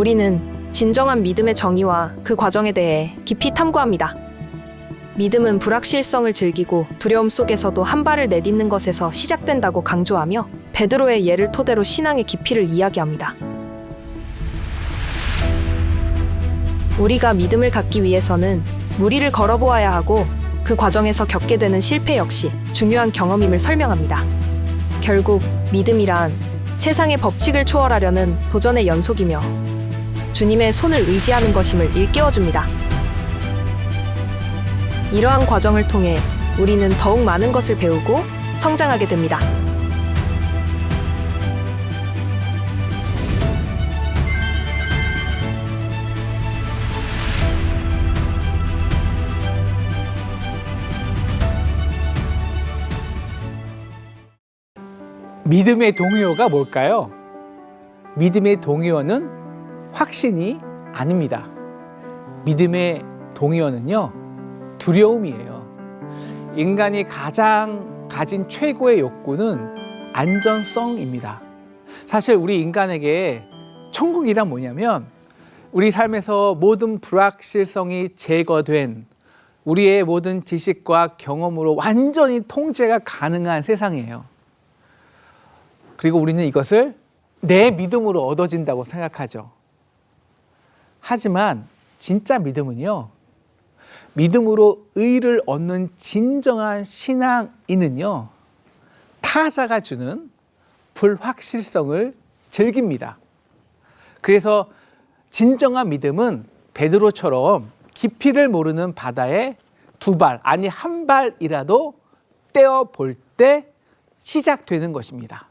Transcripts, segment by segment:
우리는 진정한 믿음의 정의와 그 과정에 대해 깊이 탐구합니다. 믿음은 불확실성을 즐기고 두려움 속에서도 한 발을 내딛는 것에서 시작된다고 강조하며 베드로의 예를 토대로 신앙의 깊이를 이야기합니다. 우리가 믿음을 갖기 위해서는 무리를 걸어보아야 하고 그 과정에서 겪게 되는 실패 역시 중요한 경험임을 설명합니다. 결국 믿음이란 세상의 법칙을 초월하려는 도전의 연속이며 주님의 손을 의지하는 것임을 일깨워줍니다. 이러한 과정을 통해 우리는 더욱 많은 것을 배우고 성장하게 됩니다. 믿음의 동의어가 뭘까요? 믿음의 동의어는 확신이 아닙니다. 믿음의 동의어는요, 두려움이에요. 인간이 가장 가진 최고의 욕구는 안전성입니다. 사실 우리 인간에게 천국이란 뭐냐면 우리 삶에서 모든 불확실성이 제거된 우리의 모든 지식과 경험으로 완전히 통제가 가능한 세상이에요. 그리고 우리는 이것을 내 믿음으로 얻어진다고 생각하죠. 하지만 진짜 믿음은요, 믿음으로 의를 얻는 진정한 신앙인은요, 타자가 주는 불확실성을 즐깁니다. 그래서 진정한 믿음은 베드로처럼 깊이를 모르는 바다에 두 발, 아니 한 발이라도 떼어볼 때 시작되는 것입니다.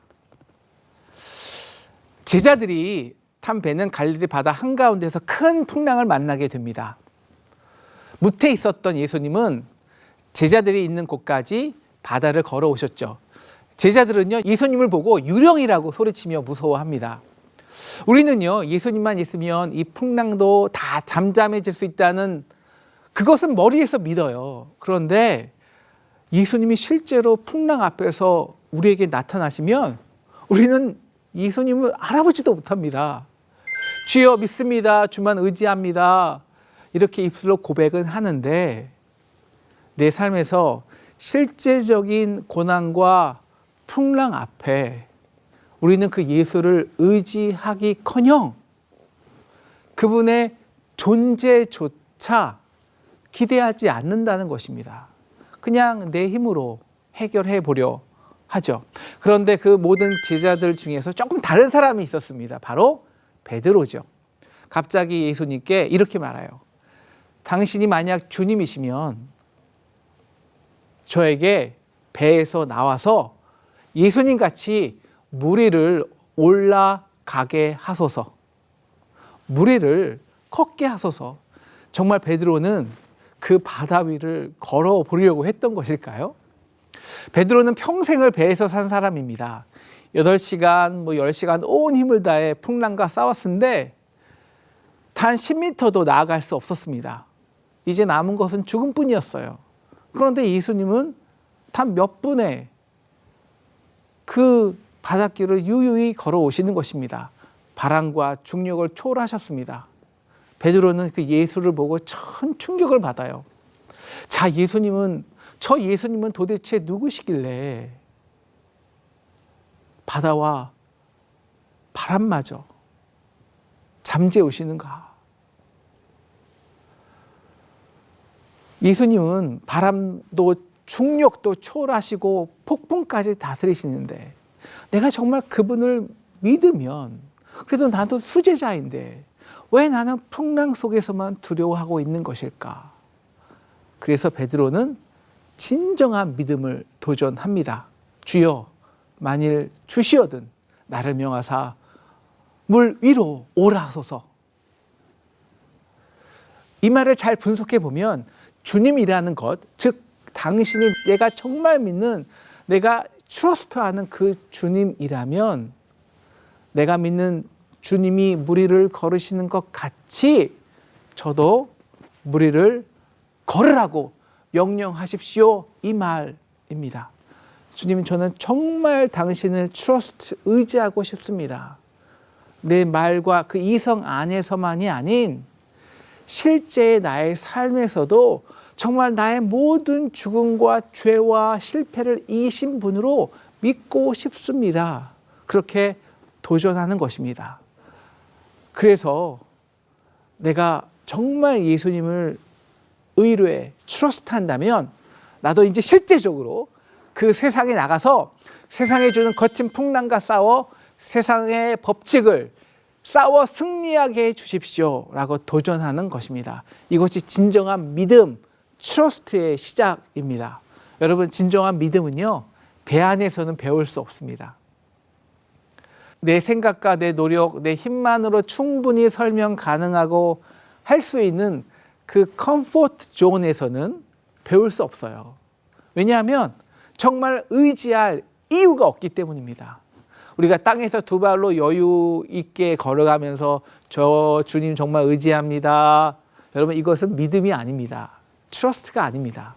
제자들이 탄 배는 갈릴리 바다 한가운데서 큰 풍랑을 만나게 됩니다. 무태에 있었던 예수님은 제자들이 있는 곳까지 바다를 걸어오셨죠. 제자들은요, 예수님을 보고 유령이라고 소리치며 무서워합니다. 우리는요, 예수님만 있으면 이 풍랑도 다 잠잠해질 수 있다는 그것은 머리에서 믿어요. 그런데 예수님이 실제로 풍랑 앞에서 우리에게 나타나시면 우리는 예수님을 알아보지도 못합니다. 주여 믿습니다. 주만 의지합니다. 이렇게 입술로 고백은 하는데 내 삶에서 실제적인 고난과 풍랑 앞에 우리는 그 예수를 의지하기커녕 그분의 존재조차 기대하지 않는다는 것입니다. 그냥 내 힘으로 해결해 보려 하죠. 그런데 그 모든 제자들 중에서 조금 다른 사람이 있었습니다. 바로 베드로죠. 갑자기 예수님께 이렇게 말해요. 당신이 만약 주님이시면 저에게 배에서 나와서 예수님 같이 물 위를 올라가게 하소서. 물 위를 걷게 하소서. 정말 베드로는 그 바다 위를 걸어 보려고 했던 것일까요? 베드로는 평생을 배에서 산 사람입니다. 8시간, 10시간 온 힘을 다해 풍랑과 싸웠는데 단 10m도 나아갈 수 없었습니다. 이제 남은 것은 죽음뿐이었어요. 그런데 예수님은 단 몇 분에 그 바닷길을 유유히 걸어오시는 것입니다. 바람과 중력을 초월하셨습니다. 베드로는 그 예수를 보고 큰 충격을 받아요. 자, 저 예수님은 도대체 누구시길래 바다와 바람마저 잠재우시는가? 예수님은 바람도 중력도 초월하시고 폭풍까지 다스리시는데 내가 정말 그분을 믿으면 그래도 나도 수제자인데 왜 나는 풍랑 속에서만 두려워하고 있는 것일까? 그래서 베드로는 진정한 믿음을 도전합니다. 주여, 만일 주시거든 나를 명하사 물 위로 오라 하소서. 이 말을 잘 분석해 보면 주님이라는 것, 즉 당신이 내가 정말 믿는, 내가 트러스트하는 그 주님이라면 내가 믿는 주님이 물 위를 걸으시는 것 같이 저도 물 위를 걸으라고 명령하십시오, 이 말입니다. 주님, 저는 정말 당신을 의지하고 싶습니다. 내 말과 그 이성 안에서만이 아닌 실제 나의 삶에서도 정말 나의 모든 죽음과 죄와 실패를 이기신 분으로 믿고 싶습니다. 그렇게 도전하는 것입니다. 그래서 내가 정말 예수님을 의뢰, 트러스트한다면 나도 이제 실제적으로 그 세상에 나가서 세상에 주는 거친 풍랑과 싸워 세상의 법칙을 싸워 승리하게 해 주십시오 라고 도전하는 것입니다. 이것이 진정한 믿음, 트러스트의 시작입니다. 여러분, 진정한 믿음은요, 배 안에서는 배울 수 없습니다. 내 생각과 내 노력, 내 힘만으로 충분히 설명 가능하고 할 수 있는 그 컴포트 존에서는 배울 수 없어요. 왜냐하면 정말 의지할 이유가 없기 때문입니다. 우리가 땅에서 두 발로 여유 있게 걸어가면서 저 주님 정말 의지합니다. 여러분, 이것은 믿음이 아닙니다. 트러스트가 아닙니다.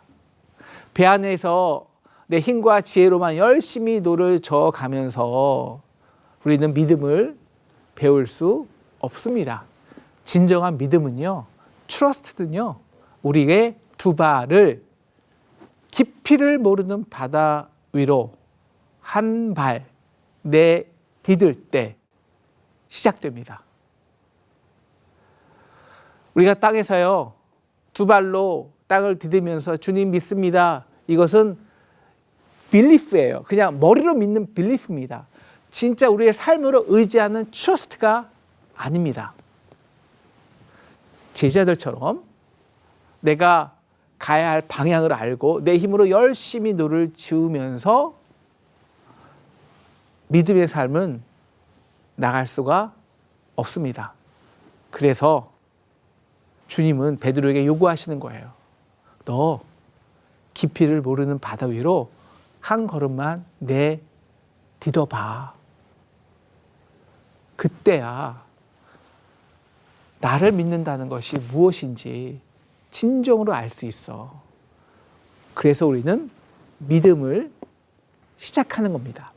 배 안에서 내 힘과 지혜로만 열심히 노를 저어가면서 우리는 믿음을 배울 수 없습니다. 진정한 믿음은요, 트러스트는요, 우리의 두 발을 깊이를 모르는 바다 위로 한 발 내디딜 때 시작됩니다. 우리가 땅에서요, 두 발로 땅을 디디면서 주님 믿습니다. 이것은 빌리프예요. 그냥 머리로 믿는 빌리프입니다. 진짜 우리의 삶으로 의지하는 트러스트가 아닙니다. 제자들처럼 내가 가야 할 방향을 알고 내 힘으로 열심히 노를 지으면서 믿음의 삶은 나갈 수가 없습니다. 그래서 주님은 베드로에게 요구하시는 거예요. 너 깊이를 모르는 바다 위로 한 걸음만 내디뎌봐. 그때야 나를 믿는다는 것이 무엇인지 진정으로 알 수 있어. 그래서 우리는 믿음을 시작하는 겁니다.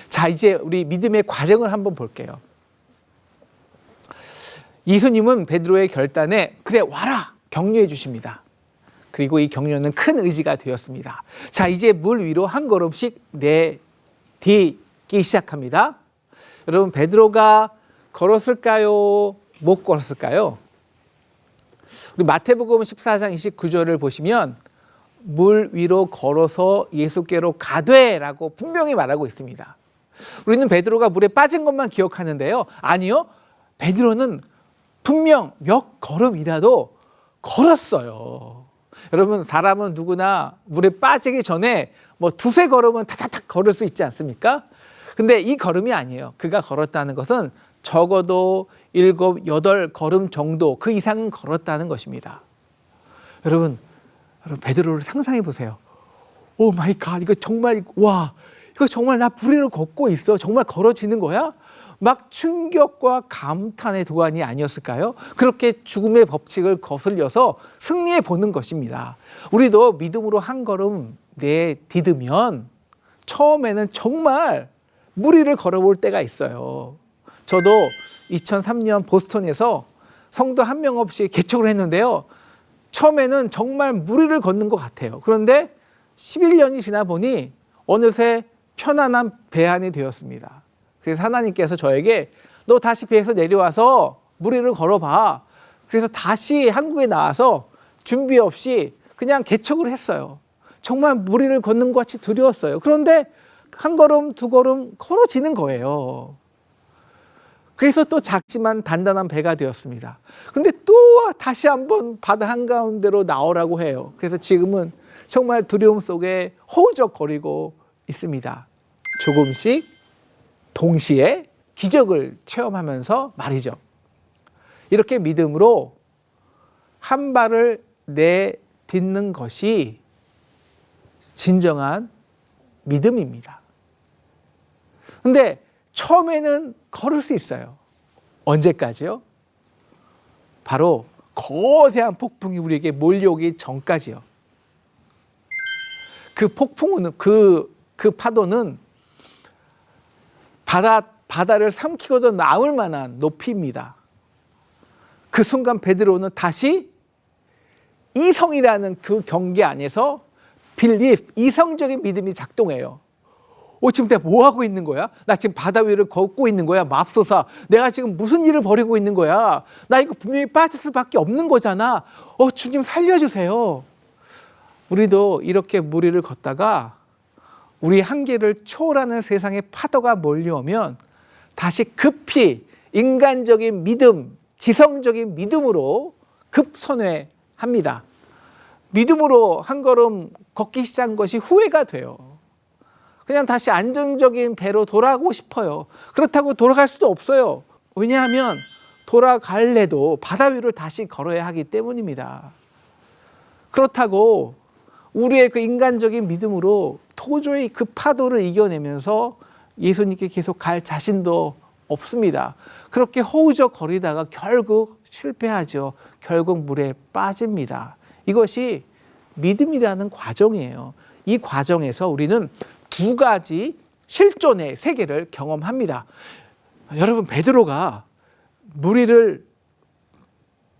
자, 이제 우리 믿음의 과정을 한번 볼게요. 예수님은 베드로의 결단에 그래 와라 격려해 주십니다. 그리고 이 격려는 큰 의지가 되었습니다. 자, 이제 물 위로 한 걸음씩 내딛기 시작합니다. 여러분, 베드로가 걸었을까요? 못 걸었을까요? 우리 마태복음 14장 29절을 보시면 물 위로 걸어서 예수께로 가되라고 분명히 말하고 있습니다. 우리는 베드로가 물에 빠진 것만 기억하는데요. 아니요. 베드로는 분명 몇 걸음이라도 걸었어요. 여러분, 사람은 누구나 물에 빠지기 전에 뭐 두세 걸음은 타타닥 걸을 수 있지 않습니까? 근데 이 걸음이 아니에요. 그가 걸었다는 것은 적어도 7, 8걸음 정도, 그 이상은 걸었다는 것입니다. 여러분 베드로를 상상해 보세요. 오 마이 갓, 이거 정말, 와, 이거 정말 나 물 위로 걷고 있어. 정말 걸어지는 거야? 막 충격과 감탄의 도가니 아니었을까요? 그렇게 죽음의 법칙을 거슬려서 승리해 보는 것입니다. 우리도 믿음으로 한 걸음 내디디면 처음에는 정말 물 위를 걸어볼 때가 있어요. 저도 2003년 보스턴에서 성도 한 명 없이 개척을 했는데요. 처음에는 정말 물 위를 걷는 것 같아요. 그런데 11년이 지나 보니 어느새 편안한 배안이 되었습니다. 그래서 하나님께서 저에게 너 다시 배에서 내려와서 물 위를 걸어봐. 그래서 다시 한국에 나와서 준비 없이 그냥 개척을 했어요. 정말 물 위를 걷는 것 같이 두려웠어요. 그런데 한 걸음, 두 걸음 걸어지는 거예요. 그래서 또 작지만 단단한 배가 되었습니다. 근데 또 다시 한번 바다 한가운데로 나오라고 해요. 그래서 지금은 정말 두려움 속에 허우적거리고 있습니다. 조금씩 동시에 기적을 체험하면서 말이죠. 이렇게 믿음으로 한 발을 내딛는 것이 진정한 믿음입니다. 근데 처음에는 걸을 수 있어요. 언제까지요? 바로 거대한 폭풍이 우리에게 몰려오기 전까지요. 그 폭풍은, 그 파도는 바다 바다를 삼키고도 남을 만한 높이입니다. 그 순간 베드로는 다시 이성이라는 그 경계 안에서 빌립, 이성적인 믿음이 작동해요. 지금 내가 뭐 하고 있는 거야? 나 지금 바다 위를 걷고 있는 거야? 맙소사. 내가 지금 무슨 일을 벌이고 있는 거야? 나 이거 분명히 빠질 수밖에 없는 거잖아. 주님 살려주세요. 우리도 이렇게 물 위를 걷다가 우리 한계를 초월하는 세상의 파도가 몰려오면 다시 급히 인간적인 믿음, 지성적인 믿음으로 급선회합니다. 믿음으로 한 걸음 걷기 시작한 것이 후회가 돼요. 그냥 다시 안정적인 배로 돌아가고 싶어요. 그렇다고 돌아갈 수도 없어요. 왜냐하면 돌아갈래도 바다 위를 다시 걸어야 하기 때문입니다. 그렇다고 우리의 그 인간적인 믿음으로 도저히 그 파도를 이겨내면서 예수님께 계속 갈 자신도 없습니다. 그렇게 허우적거리다가 결국 실패하죠. 결국 물에 빠집니다. 이것이 믿음이라는 과정이에요. 이 과정에서 우리는 두 가지 실존의 세계를 경험합니다. 여러분, 베드로가 물 위를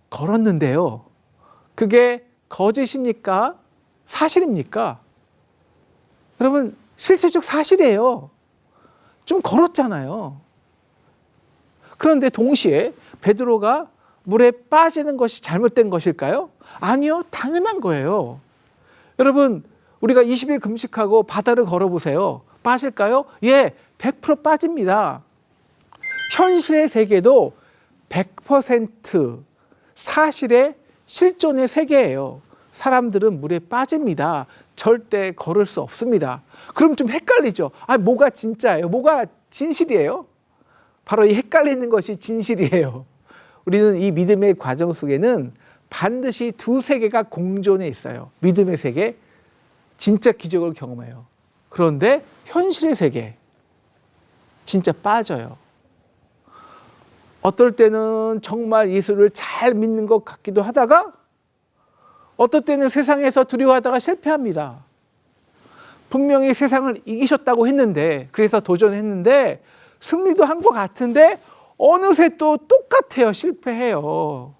걸었는데요. 그게 거짓입니까? 사실입니까? 여러분, 실제적 사실이에요. 좀 걸었잖아요. 그런데 동시에 베드로가 물에 빠지는 것이 잘못된 것일까요? 아니요, 당연한 거예요. 여러분, 우리가 20일 금식하고 바다를 걸어보세요. 빠질까요? 예, 100% 빠집니다. 현실의 세계도 100% 사실의 실존의 세계예요. 사람들은 물에 빠집니다. 절대 걸을 수 없습니다. 그럼 좀 헷갈리죠. 뭐가 진짜예요? 뭐가 진실이에요? 바로 이 헷갈리는 것이 진실이에요. 우리는 이 믿음의 과정 속에는 반드시 두 세계가 공존해 있어요. 믿음의 세계, 진짜 기적을 경험해요. 그런데 현실의 세계, 진짜 빠져요. 어떨 때는 정말 예수를 잘 믿는 것 같기도 하다가 어떨 때는 세상에서 두려워하다가 실패합니다. 분명히 세상을 이기셨다고 했는데, 그래서 도전했는데 승리도 한 것 같은데 어느새 또 똑같아요. 실패해요.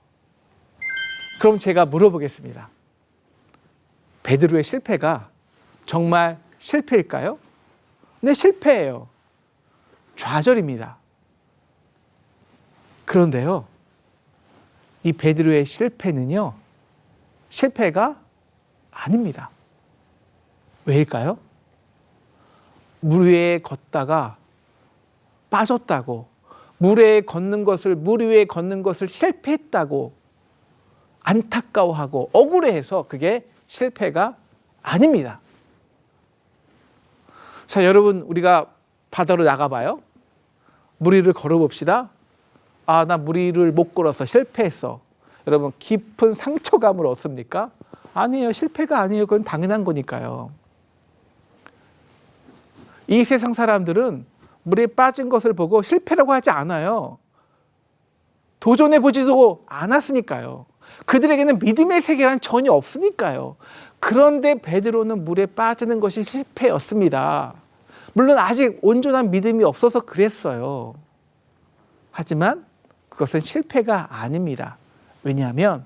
그럼 제가 물어보겠습니다. 베드로의 실패가 정말 실패일까요? 네, 실패예요. 좌절입니다. 그런데요, 이 베드로의 실패는요, 실패가 아닙니다. 왜일까요? 물 위에 걷다가 빠졌다고, 물 위에 걷는 것을 실패했다고 안타까워하고 억울해해서 그게 실패가 아닙니다. 자, 여러분, 우리가 바다로 나가봐요. 물 위를 걸어봅시다. 나 물 위를 못 걸어서 실패했어. 여러분, 깊은 상처감을 얻습니까? 아니에요. 실패가 아니에요. 그건 당연한 거니까요. 이 세상 사람들은 물에 빠진 것을 보고 실패라고 하지 않아요. 도전해보지도 않았으니까요. 그들에게는 믿음의 세계란 전혀 없으니까요. 그런데 베드로는 물에 빠지는 것이 실패였습니다. 물론 아직 온전한 믿음이 없어서 그랬어요. 하지만 그것은 실패가 아닙니다. 왜냐하면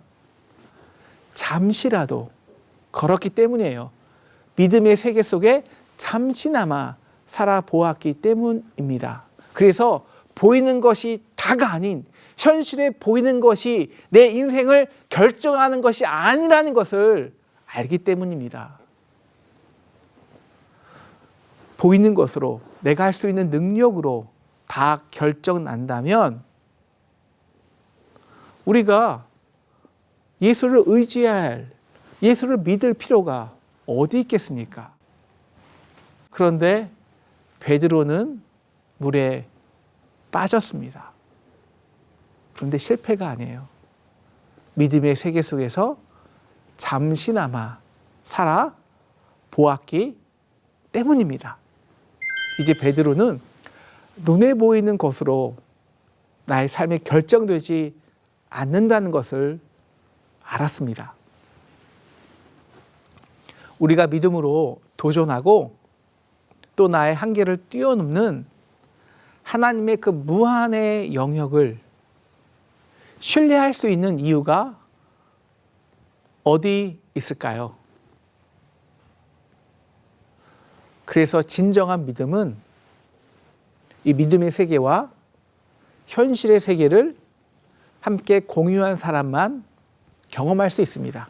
잠시라도 걸었기 때문이에요. 믿음의 세계 속에 잠시나마 살아보았기 때문입니다. 그래서 보이는 것이 다가 아닌, 현실에 보이는 것이 내 인생을 결정하는 것이 아니라는 것을 알기 때문입니다. 보이는 것으로, 내가 할 수 있는 능력으로 다 결정난다면 우리가 예수를 의지할, 예수를 믿을 필요가 어디 있겠습니까? 그런데 베드로는 물에 빠졌습니다. 그런데 실패가 아니에요. 믿음의 세계 속에서 잠시나마 살아 보았기 때문입니다. 이제 베드로는 눈에 보이는 것으로 나의 삶이 결정되지 않는다는 것을 알았습니다. 우리가 믿음으로 도전하고 또 나의 한계를 뛰어넘는 하나님의 그 무한의 영역을 신뢰할 수 있는 이유가 어디 있을까요? 그래서 진정한 믿음은 이 믿음의 세계와 현실의 세계를 함께 공유한 사람만 경험할 수 있습니다.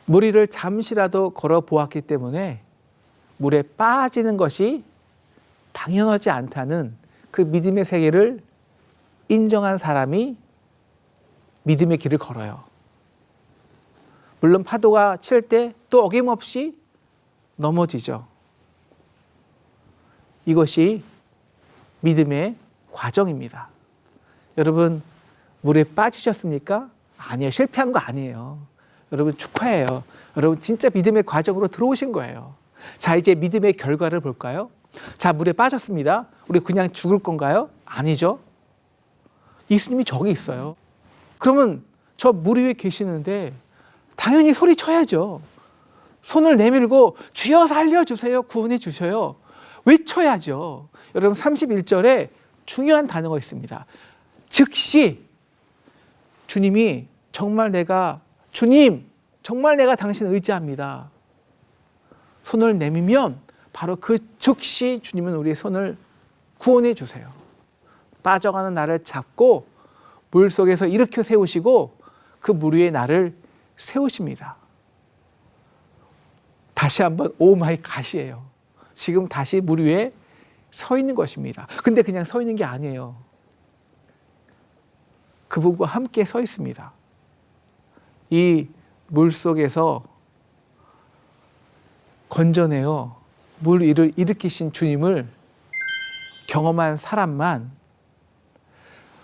물 위를 잠시라도 걸어 보았기 때문에 물에 빠지는 것이 당연하지 않다는 그 믿음의 세계를 인정한 사람이 믿음의 길을 걸어요. 물론 파도가 칠 때 또 어김없이 넘어지죠. 이것이 믿음의 과정입니다. 여러분, 물에 빠지셨습니까? 아니에요. 실패한 거 아니에요. 여러분, 축하해요. 여러분, 진짜 믿음의 과정으로 들어오신 거예요. 자, 이제 믿음의 결과를 볼까요? 자, 물에 빠졌습니다. 우리 그냥 죽을 건가요? 아니죠. 예수님이 저기 있어요. 그러면 저 물 위에 계시는데 당연히 소리쳐야죠. 손을 내밀고 주여 살려주세요. 구원해 주셔요. 외쳐야죠. 여러분, 31절에 중요한 단어가 있습니다. 즉시 주님이 주님 정말 내가 당신을 의지합니다. 손을 내밀면 바로 그 즉시 주님은 우리의 손을 구원해 주세요. 빠져가는 나를 잡고 물속에서 일으켜 세우시고 그 물 위에 나를 세우십니다. 다시 한번 오 마이 갓이에요. 지금 다시 물 위에 서 있는 것입니다. 근데 그냥 서 있는 게 아니에요. 그분과 함께 서 있습니다. 이 물속에서 건져내어 물 위를 일으키신 주님을 경험한 사람만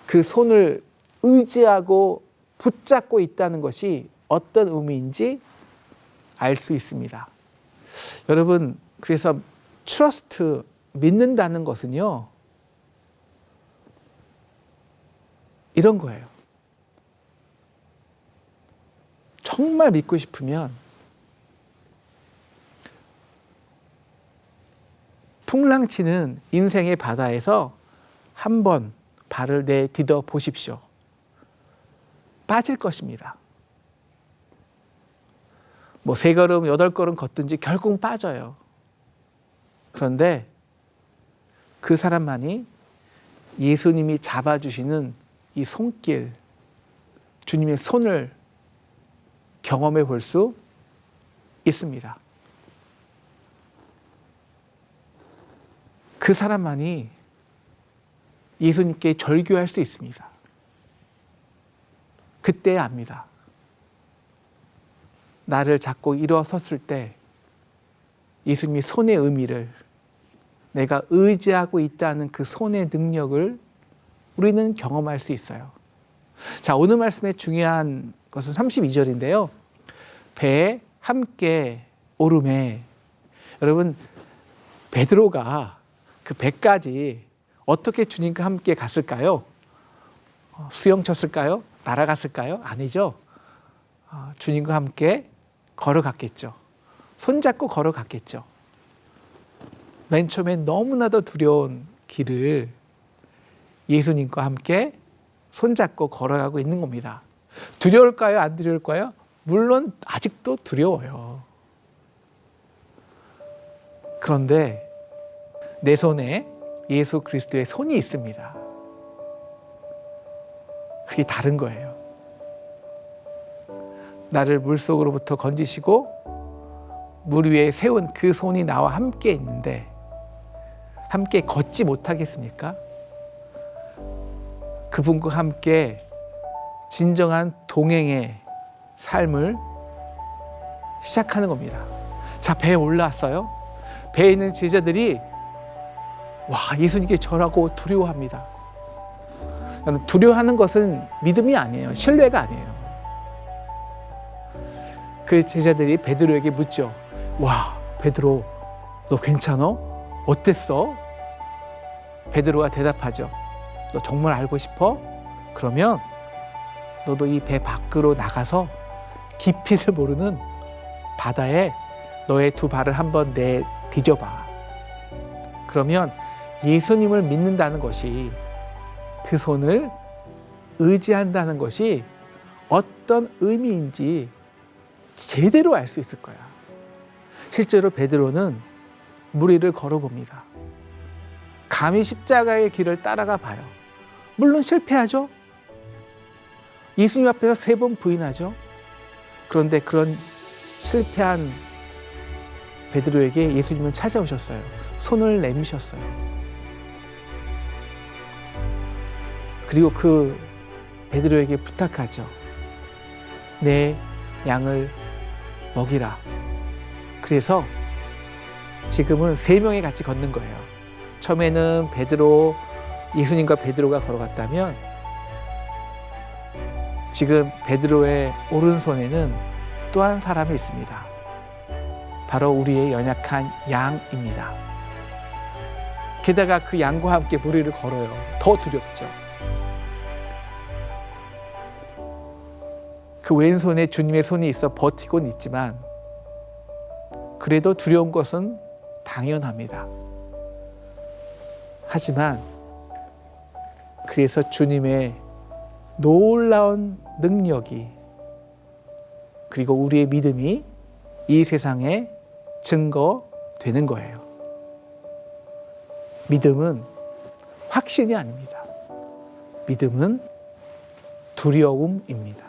그 손을 의지하고 붙잡고 있다는 것이 어떤 의미인지 알 수 있습니다. 여러분, 그래서 트러스트, 믿는다는 것은요, 이런 거예요. 정말 믿고 싶으면 풍랑치는 인생의 바다에서 한번 발을 내디뎌 보십시오. 빠질 것입니다. 뭐 3걸음, 8걸음 걷든지 결국은 빠져요. 그런데 그 사람만이 예수님이 잡아주시는 이 손길, 주님의 손을 경험해 볼 수 있습니다. 그 사람만이 예수님께 절규할 수 있습니다. 그때 압니다. 나를 잡고 일어섰을 때 예수님이 손의 의미를, 내가 의지하고 있다는 그 손의 능력을 우리는 경험할 수 있어요. 자, 오늘 말씀의 중요한 것은 32절인데요. 배에 함께 오름에. 여러분, 베드로가 그 배까지 어떻게 주님과 함께 갔을까요? 수영 쳤을까요? 날아갔을까요? 아니죠. 주님과 함께 걸어갔겠죠. 손잡고 걸어갔겠죠. 맨 처음엔 너무나도 두려운 길을 예수님과 함께 손잡고 걸어가고 있는 겁니다. 두려울까요? 안 두려울까요? 물론 아직도 두려워요. 그런데 내 손에 예수 그리스도의 손이 있습니다. 그게 다른 거예요. 나를 물속으로부터 건지시고 물 위에 세운 그 손이 나와 함께 있는데 함께 걷지 못하겠습니까? 그분과 함께 진정한 동행의 삶을 시작하는 겁니다. 자, 배에 올라왔어요. 배에 있는 제자들이 예수님께 절하고 두려워합니다. 두려워하는 것은 믿음이 아니에요. 신뢰가 아니에요. 그 제자들이 베드로에게 묻죠. 베드로, 너 괜찮아? 어땠어? 베드로가 대답하죠. 너 정말 알고 싶어? 그러면 너도 이 배 밖으로 나가서 깊이를 모르는 바다에 너의 두 발을 한번 내디뎌봐. 그러면 예수님을 믿는다는 것이, 그 손을 의지한다는 것이 어떤 의미인지 제대로 알 수 있을 거야. 실제로 베드로는 물 위를 걸어봅니다. 감히 십자가의 길을 따라가 봐요. 물론 실패하죠. 예수님 앞에서 3번 부인하죠. 그런데 그런 실패한 베드로에게 예수님은 찾아오셨어요. 손을 내미셨어요. 그리고 그 베드로에게 부탁하죠. 내 양을 먹이라. 그래서 지금은 3명이 같이 걷는 거예요. 처음에는 베드로, 예수님과 베드로가 걸어갔다면 지금 베드로의 오른손에는 또 한 사람이 있습니다. 바로 우리의 연약한 양입니다. 게다가 그 양과 함께 물 위를 걸어요. 더 두렵죠. 그 왼손에 주님의 손이 있어 버티고는 있지만 그래도 두려운 것은 당연합니다. 하지만 그래서 주님의 놀라운 능력이, 그리고 우리의 믿음이 이 세상에 증거되는 거예요. 믿음은 확신이 아닙니다. 믿음은 두려움입니다.